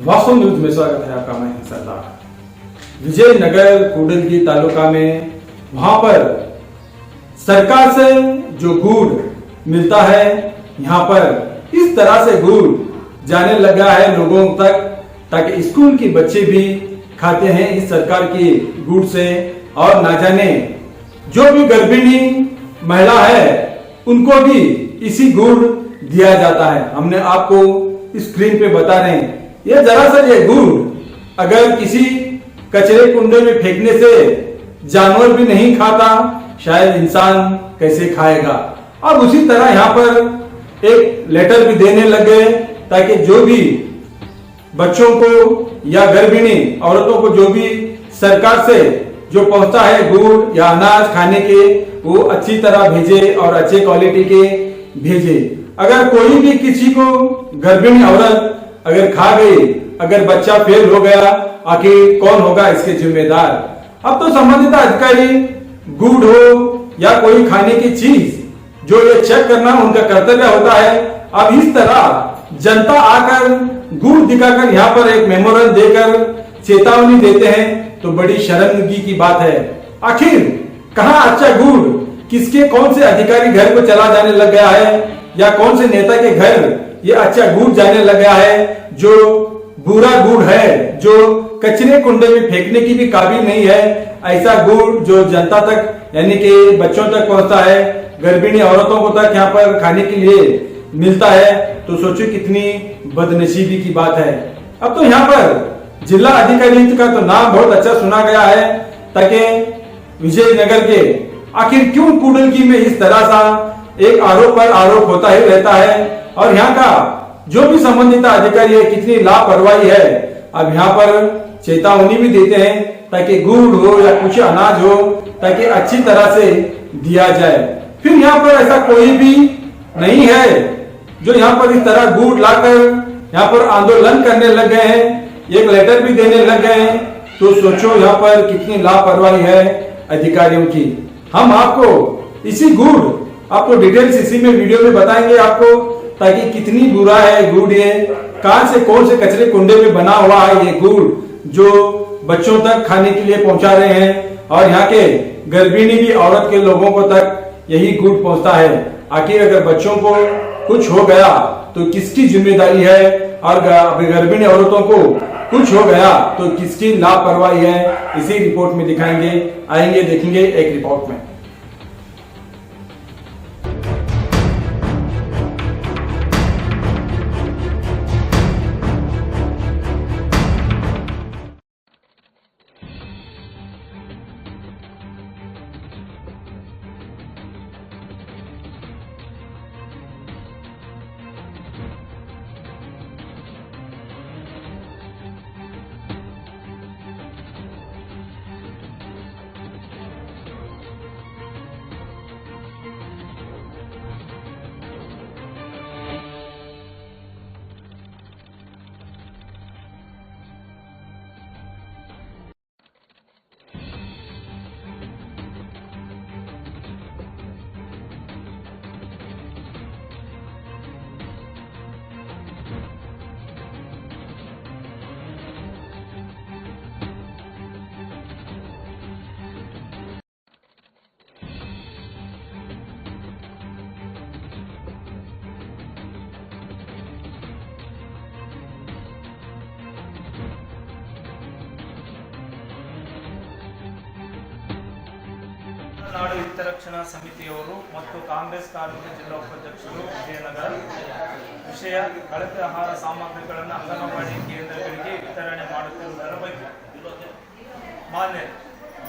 वास्तव न्यूज में स्वागत है आपका। मैं सरदार विजयनगर कूडलगी तालुका में वहां पर सरकार से जो गुड़ मिलता है, यहाँ पर इस तरह से गुड़ जाने लगा है लोगों तक, ताकि स्कूल के बच्चे भी खाते हैं इस सरकार की गुड़ से। और ना जाने जो भी गर्भिणी महिला है उनको भी इसी गुड़ दिया जाता है। हमने आपको स्क्रीन पे बता रहे हैं। ये दरअसल ये गुड़ अगर किसी कचरे कुंडे में फेंकने से जानवर भी नहीं खाता, शायद इंसान कैसे खाएगा। अब उसी तरह यहाँ पर एक लेटर भी देने लगे ताकि जो भी बच्चों को या गर्भिणी औरतों को जो भी सरकार से जो पहुंचता है गुड़ या अनाज खाने के, वो अच्छी तरह भेजे और अच्छे क्वालिटी के भेजे। अगर कोई भी किसी को गर्भिणी औरत अगर खा गई, अगर बच्चा फेल हो गया, आखिर कौन होगा इसके जिम्मेदार। अब तो संबंधित अधिकारी गुड़ हो या कोई खाने की चीज जो ये चेक करना उनका कर्तव्य होता है। अब इस तरह जनता आकर गुड़ दिखाकर यहाँ पर एक मेमोरेंडम देकर चेतावनी देते हैं तो बड़ी शर्मंदगी की बात है। आखिर कहाँ अच्छा गुड़ किसके कौन से अधिकारी घर को चला जाने लग गया है, या कौन से नेता के घर ये अच्छा गुड़ जाने लगा है जो बुरा गुड़ है, जो कचरे कुंडे में फेंकने की भी काबिल नहीं है। ऐसा गुड़ जो जनता तक यानी कि बच्चों तक पहुंचता है, गर्भिणी औरतों को तक यहाँ पर खाने के लिए मिलता है, तो सोचो कितनी बदनसीबी की बात है। अब तो यहाँ पर जिला अधिकारी का तो नाम बहुत अच्छा सुना गया है, ताकि विजयनगर के आखिर क्यों कूडलगी में इस तरह सा एक आरोप पर आरोप होता ही रहता है। और यहाँ का जो भी संबंधित अधिकारी है कितनी लापरवाही है। अब यहाँ पर चेतावनी भी देते हैं ताकि गुड़ हो या कुछ अनाज हो ताकि अच्छी तरह से दिया जाए। फिर यहाँ पर ऐसा कोई भी नहीं है जो यहाँ पर इस तरह गुड़ लाकर यहाँ पर आंदोलन करने लग गए हैं, एक लेटर भी देने लग गए हैं। तो सोचो यहाँ पर कितनी लापरवाही है अधिकारियों की। हम आपको इसी गुड़ आपको डिटेल्स इसी में वीडियो में बताएंगे आपको, ताकि कितनी बुरा है गुड़, ये कहां से कौन से कचरे कुंडे में बना हुआ है ये गुड़ जो बच्चों तक खाने के लिए पहुंचा रहे हैं। और यहाँ के गर्भिणी भी औरत के लोगों को तक यही गुड़ पहुंचता है। आखिर अगर बच्चों को कुछ हो गया तो किसकी जिम्मेदारी है, और गर्भिणी औरतों को कुछ हो गया तो किसकी लापरवाही है, इसी रिपोर्ट में दिखाएंगे। आएंगे देखेंगे एक रिपोर्ट में। ನಾಡು ಹಿತರಕ್ಷಣಾ ಸಮಿತಿಯವರು ಮತ್ತು ಕಾಂಗ್ರೆಸ್ ಕಾರ್ಮಿಕ ಜಿಲ್ಲಾ ಉಪಾಧ್ಯಕ್ಷರು ವಿಜಯನಗರ ವಿಷಯ ಕಳಪೆ ಆಹಾರ ಸಾಮಗ್ರಿಗಳನ್ನು ಅಂಗನವಾಡಿ ಕೇಂದ್ರಗಳಿಗೆ ವಿತರಣೆ ಮಾಡುತ್ತಿರುವುದರ ಬಗ್ಗೆ ಮಾನ್ಯ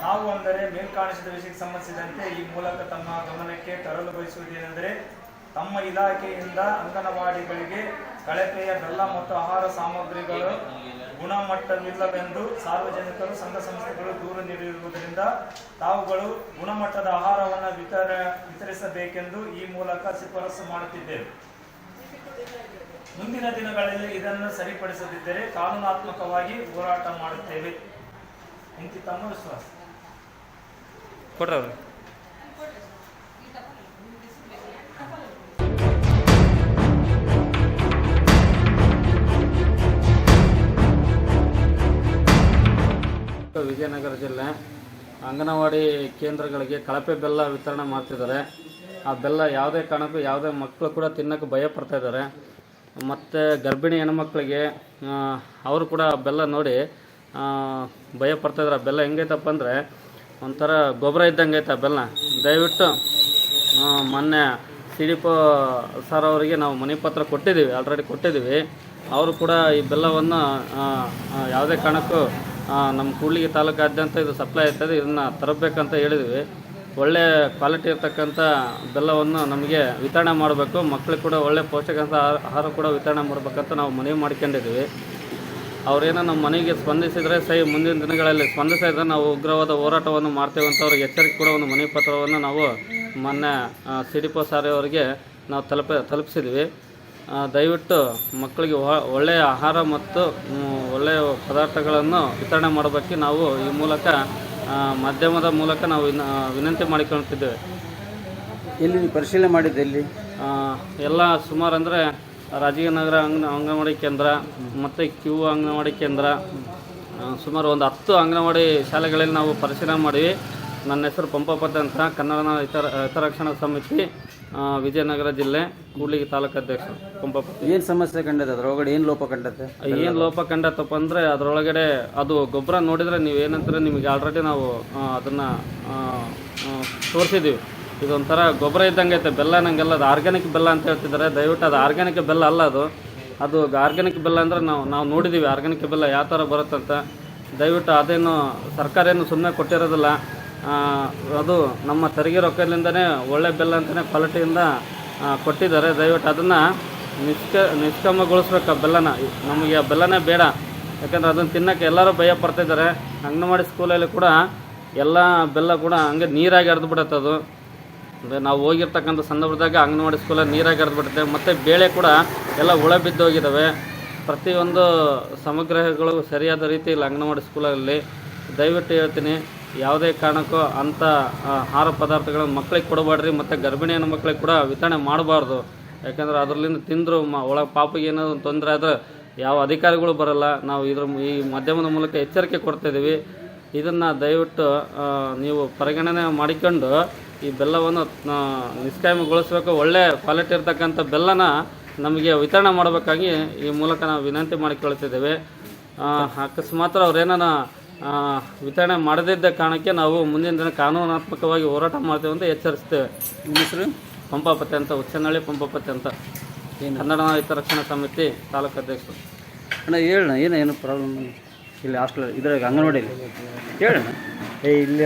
ನಾವು ಅಂದರೆ ಮೇಲ್ಕಾಣಿಸಿದ ವಿಷಯಕ್ಕೆ ಸಂಬಂಧಿಸಿದಂತೆ ಈ ಮೂಲಕ ತಮ್ಮ ಗಮನಕ್ಕೆ ತರಲು ಬಯಸುವುದೇನೆಂದರೆ, ತಮ್ಮ ಇಲಾಖೆಯಿಂದ ಅಂಗನವಾಡಿಗಳಿಗೆ ಕಳಪೆಯ ಬೆಲ್ಲ ಮತ್ತು ಆಹಾರ ಸಾಮಗ್ರಿಗಳು ಗುಣಮಟ್ಟವಿಲ್ಲವೆಂದು ಸಾರ್ವಜನಿಕರು ಸಂಘ ಸಂಸ್ಥೆಗಳು ದೂರು ನೀಡಿರುವುದರಿಂದ ತಾವುಗಳು ಗುಣಮಟ್ಟದ ಆಹಾರವನ್ನು ವಿತರಿಸಬೇಕೆಂದು ಈ ಮೂಲಕ ಶಿಫಾರಸು ಮಾಡುತ್ತಿದ್ದೇವೆ. ಮುಂದಿನ ದಿನಗಳಲ್ಲಿ ಇದನ್ನು ಸರಿಪಡಿಸದಿದ್ದರೆ ಕಾನೂನಾತ್ಮಕವಾಗಿ ಹೋರಾಟ ಮಾಡುತ್ತೇವೆ ಇಂತಿ ತಮ್ಮ ವಿಶ್ವಾಸ. ವಿಜಯನಗರ ಜಿಲ್ಲೆ ಅಂಗನವಾಡಿ ಕೇಂದ್ರಗಳಿಗೆ ಕಳಪೆ ಬೆಲ್ಲ ವಿತರಣೆ ಮಾಡ್ತಿದ್ದಾರೆ. ಆ ಬೆಲ್ಲ ಯಾವುದೇ ಕಾರಣಕ್ಕೂ ಯಾವುದೇ ಮಕ್ಕಳು ಕೂಡ ತಿನ್ನೋಕ್ಕೆ ಭಯ ಪಡ್ತಾ ಇದ್ದಾರೆ. ಮತ್ತು ಗರ್ಭಿಣಿ ಹೆಣ್ಮಕ್ಳಿಗೆ ಅವರು ಕೂಡ ಬೆಲ್ಲ ನೋಡಿ ಭಯ ಪಡ್ತಾಯಿದ್ದಾರೆ. ಬೆಲ್ಲ ಹೆಂಗೈತಪ್ಪ ಅಂದರೆ ಒಂಥರ ಗೊಬ್ಬರ ಇದ್ದಂಗೆ ಐತೆ ಬೆಲ್ಲ. ದಯವಿಟ್ಟು ಮೊನ್ನೆ CDP ಸರ್ ಅವರಿಗೆ ನಾವು ಮನೆ ಪತ್ರ ಕೊಟ್ಟಿದ್ದೀವಿ, ಆಲ್ರೆಡಿ ಕೊಟ್ಟಿದ್ದೀವಿ. ಅವರು ಕೂಡ ಈ ಬೆಲ್ಲವನ್ನು ಯಾವುದೇ ಕಾರಣಕ್ಕೂ ನಮ್ಮ ಕೂಡ್ಲಿಗಿ ತಾಲೂಕಾದ್ಯಂತ ಇದು ಸಪ್ಲೈ ಆಗ್ತದೆ, ಇದನ್ನು ತರಬೇಕಂತ ಹೇಳಿದ್ವಿ. ಒಳ್ಳೆ ಕ್ವಾಲಿಟಿ ಇರ್ತಕ್ಕಂಥ ಬೆಲ್ಲವನ್ನು ನಮಗೆ ವಿತರಣೆ ಮಾಡಬೇಕು. ಮಕ್ಕಳಿಗೆ ಕೂಡ ಒಳ್ಳೆ ಪೌಷ್ಟಿಕಾಂಶ ಆಹಾರ ಕೂಡ ವಿತರಣೆ ಮಾಡಬೇಕಂತ ನಾವು ಮನವಿ ಮಾಡ್ಕೊಂಡಿದ್ದೀವಿ. ಅವರೇನೋ ನಮ್ಮ ಮನೆಗೆ ಸ್ಪಂದಿಸಿದರೆ ಮುಂದಿನ ದಿನಗಳಲ್ಲಿ ಸ್ಪಂದಿಸಿದ್ರೆ ನಾವು ಉಗ್ರವಾದ ಹೋರಾಟವನ್ನು ಮಾಡ್ತೇವೆ ಅಂತ ಅವ್ರಿಗೆ ಎಚ್ಚರಿಕೆ ಕೂಡ ಒಂದು ಮನವಿ ಪತ್ರವನ್ನು ನಾವು ಮೊನ್ನೆ CDP ಸರ್ ಅವರಿಗೆ ನಾವು ತಲುಪಿಸಿದ್ವಿ. ದಯವಿಟ್ಟು ಮಕ್ಕಳಿಗೆ ಒಳ್ಳೆಯ ಆಹಾರ ಮತ್ತು ಒಳ್ಳೆಯ ಪದಾರ್ಥಗಳನ್ನು ವಿತರಣೆ ಮಾಡಬೇಕು. ನಾವು ಈ ಮೂಲಕ ಮಾಧ್ಯಮದ ಮೂಲಕ ನಾವು ವಿನಂತಿ ಮಾಡಿಕೊಳ್ತಿದ್ದೇವೆ. ಎಲ್ಲಿ ನೀವು ಪರಿಶೀಲನೆ ಮಾಡಿದ್ದೆ? ಎಲ್ಲಿ ಎಲ್ಲ ಸುಮಾರು ಅಂದರೆ ರಾಜೀವ್ ನಗರ ಅಂಗನವಾಡಿ ಕೇಂದ್ರ ಮತ್ತು ಕ್ಯೂ ಅಂಗನವಾಡಿ ಕೇಂದ್ರ, ಸುಮಾರು ಒಂದು 10 ಅಂಗನವಾಡಿ ಶಾಲೆಗಳಲ್ಲಿ ನಾವು ಪರಿಶೀಲನೆ ಮಾಡಿವಿ. ನನ್ನ ಹೆಸರು ಪಂಪಪತಿ ಅಂತ, ಕನ್ನಡ ಹಿತರಕ್ಷಣಾ ಸಮಿತಿ ವಿಜಯನಗರ ಜಿಲ್ಲೆ ಕೂಡ್ಲಿಗಿ ತಾಲೂಕು ಅಧ್ಯಕ್ಷ ಪಂಪಪತಿ. ಏನು ಸಮಸ್ಯೆ ಕಂಡೈತೆ? ಅದರೊಳಗಡೆ ಏನು ಲೋಪ ಕಂಡೈತೆ? ಏನು ಲೋಪ ಕಂಡತ್ತಪ್ಪ ಅಂದರೆ ಅದರೊಳಗಡೆ ಅದು ಗೊಬ್ಬರ ನೋಡಿದರೆ ನೀವು ಏನಂತಾರೆ, ನಿಮಗೆ ಆಲ್ರೆಡಿ ನಾವು ಅದನ್ನು ತೋರಿಸಿದ್ದೀವಿ. ಇದೊಂಥರ ಗೊಬ್ಬರ ಇದ್ದಂಗೆ ಐತೆ, ಬೆಲ್ಲ ನಂಗೆಲ್ಲ ಅದು ಆರ್ಗ್ಯಾನಿಕ್ ಬೆಲ್ಲ ಅಂತ ಹೇಳ್ತಿದ್ದಾರೆ. ದಯವಿಟ್ಟು ಅದು ಆರ್ಗ್ಯಾನಿಕ್ ಬೆಲ್ಲ ಅಲ್ಲ, ಅದು ಆರ್ಗ್ಯಾನಿಕ್ ಬೆಲ್ಲ ಅಂದರೆ ನಾವು ನೋಡಿದ್ದೀವಿ ಆರ್ಗ್ಯಾನಿಕ್ ಬೆಲ್ಲ ಯಾವ ಥರ ಬರುತ್ತಂತ. ದಯವಿಟ್ಟು ಅದೇನು ಸರ್ಕಾರ ಏನು ಸುಮ್ಮನೆ ಕೊಟ್ಟಿರೋದಿಲ್ಲ, ಅದು ನಮ್ಮ ತೆರಿಗೆ ರೊಕ್ಕದಿಂದನೇ ಒಳ್ಳೆ ಬೆಲ್ಲ ಅಂತಲೇ ಕ್ವಾಲಿಟಿಯಿಂದ ಕೊಟ್ಟಿದ್ದಾರೆ. ದಯವಿಟ್ಟು ಅದನ್ನು ನಿಷ್ಕ್ರಮಗೊಳಿಸ್ಬೇಕು. ಆ ಬೆಲ್ಲನ ನಮಗೆ ಆ ಬೆಲ್ಲನೇ ಬೇಡ, ಯಾಕಂದರೆ ಅದನ್ನು ತಿನ್ನೋಕ್ಕೆ ಎಲ್ಲರೂ ಭಯ ಪಡ್ತಿದ್ದಾರೆ. ಅಂಗನವಾಡಿ ಸ್ಕೂಲಲ್ಲಿ ಕೂಡ ಎಲ್ಲ ಬೆಲ್ಲ ಕೂಡ ಹಂಗೆ ನೀರಾಗಿ ಹರಿದು ಬಿಡುತ್ತೆ. ಅದು ಅಂದರೆ ನಾವು ಹೋಗಿರ್ತಕ್ಕಂಥ ಸಂದರ್ಭದಾಗ ಅಂಗನವಾಡಿ ಸ್ಕೂಲಲ್ಲಿ ನೀರಾಗಿ ಹರಿದು ಬಿಡುತ್ತೆ. ಮತ್ತು ಬೇಳೆ ಕೂಡ ಎಲ್ಲ ಹುಳ ಬಿದ್ದೋಗಿದ್ದಾವೆ. ಪ್ರತಿಯೊಂದು ಸಮಗ್ರಗಳು ಸರಿಯಾದ ರೀತಿ ಇಲ್ಲ ಅಂಗನವಾಡಿ ಸ್ಕೂಲಲ್ಲಿ. ದಯವಿಟ್ಟು ಹೇಳ್ತೀನಿ, ಯಾವುದೇ ಕಾರಣಕ್ಕೂ ಅಂಥ ಆಹಾರ ಪದಾರ್ಥಗಳನ್ನು ಮಕ್ಕಳಿಗೆ ಕೊಡಬೇಡ್ರಿ. ಮತ್ತು ಗರ್ಭಿಣಿ ಹೆಣ್ಣು ಮಕ್ಕಳಿಗೆ ಕೂಡ ವಿತರಣೆ ಮಾಡಬಾರ್ದು. ಯಾಕಂದರೆ ಅದರಲ್ಲಿಂದ ತಿಂದರೂ ಒಳಗೆ ಪಾಪಿಗೆ ಏನೋ ತೊಂದರೆ ಆದರೆ ಯಾವ ಅಧಿಕಾರಿಗಳು ಬರಲ್ಲ. ನಾವು ಈ ಮಾಧ್ಯಮದ ಮೂಲಕ ಎಚ್ಚರಿಕೆ ಕೊಡ್ತಾಯಿದ್ದೀವಿ. ಇದನ್ನು ದಯವಿಟ್ಟು ನೀವು ಪರಿಗಣನೆ ಮಾಡಿಕೊಂಡು ಈ ಬೆಲ್ಲವನ್ನು ನಿಷ್ಕ್ರಮಗೊಳಿಸಬೇಕು. ಒಳ್ಳೆ ಕ್ವಾಲಿಟಿ ಇರ್ತಕ್ಕಂಥ ಬೆಲ್ಲನ ನಮಗೆ ವಿತರಣೆ ಮಾಡಬೇಕಾಗಿ ಈ ಮೂಲಕ ನಾವು ವಿನಂತಿ ಮಾಡಿಕೊಳ್ತಿದ್ದೇವೆ. ಅಕಸ್ಮಾತ್ ಅವ್ರೇನ ವಿತರಣೆ ಮಾಡದಿದ್ದ ಕಾರಣಕ್ಕೆ ನಾವು ಮುಂದಿನ ದಿನ ಕಾನೂನಾತ್ಮಕವಾಗಿ ಹೋರಾಟ ಮಾಡ್ತೇವೆ ಅಂತ ಎಚ್ಚರಿಸ್ತೇವೆ. ನಿಮ್ಮ ಹೆಸರು? ಪಂಪಾಪತಿ ಅಂತ, ಹುಚ್ಚನಹಳ್ಳಿ ಪಂಪಾಪತಿ ಅಂತ, ಕನ್ನಡ ಹಿತರಕ್ಷಣಾ ಸಮಿತಿ ತಾಲೂಕು ಅಧ್ಯಕ್ಷರು. ಅಣ್ಣ ಹೇಳಣ್ಣ, ಏನು ಪ್ರಾಬ್ಲಮ್ ಇಲ್ಲಿ ಹಾಸ್ಟೆಲ್ ಇದ್ರಾಗ ಅಂಗನವಾಡಿಯಲ್ಲಿ ಹೇಳಣ್ಣ. ಇಲ್ಲಿ